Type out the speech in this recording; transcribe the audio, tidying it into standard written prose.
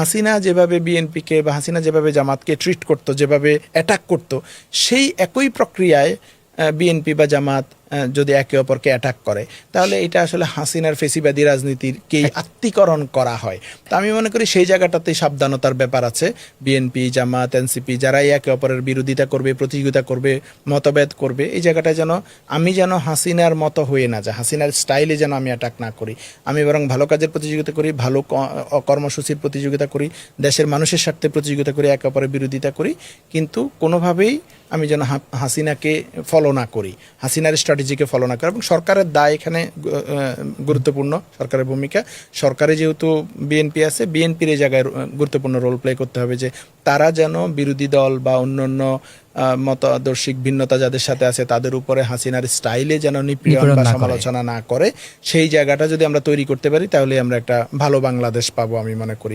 হাসিনা যেভাবে বিএনপিকে বা হাসিনা যেভাবে জামাতকে ট্রিট করতো, যেভাবে অ্যাটাক করতো, সেই একই প্রক্রিয়ায় বিএনপি বা জামাত যদি একে অপরকে অ্যাটাক করে, তাহলে এটা আসলে হাসিনার ফেসিবাদী রাজনীতিরকেই আত্মীকরণ করা হয়। তা আমি মনে করি সেই জায়গাটাতেই সাবধানতার ব্যাপার আছে। বিএনপি, জামাত, এনসিপি যারাই একে অপরের বিরোধিতা করবে, প্রতিযোগিতা করবে, মতভেদ করবে, এই জায়গাটায় যেন হাসিনার মতো হয়ে না যায়, হাসিনার স্টাইলে যেন আমি অ্যাটাক না করি। আমি বরং ভালো কাজের প্রতিযোগিতা করি, ভালো কর্মসূচির প্রতিযোগিতা করি, দেশের মানুষের স্বার্থে প্রতিযোগিতা করি, একে অপরের বিরোধিতা করি, কিন্তু কোনোভাবেই আমি যেন হাসিনাকে ফলো না করি, হাসিনার স্ট্র্যাটেজিকে ফলো না করি। এবং সরকারের দায় এখানে গুরুত্বপূর্ণ, সরকারের ভূমিকা। সরকারে যেহেতু বিএনপি আছে, বিএনপির এই জায়গায় গুরুত্বপূর্ণ রোল প্লে করতে হবে, যে তারা যেন বিরোধী দল বা অন্যান্য মতাদর্শিক ভিন্নতা যাদের সাথে আছে তাদের উপরে হাসিনার স্টাইলে যেন নিপীড়ন বা সমালোচনা না করে, সেই জায়গাটা যদি আমরা তৈরি করতে পারি, তাহলে আমরা একটা ভালো বাংলাদেশ পাবো আমি মনে করি।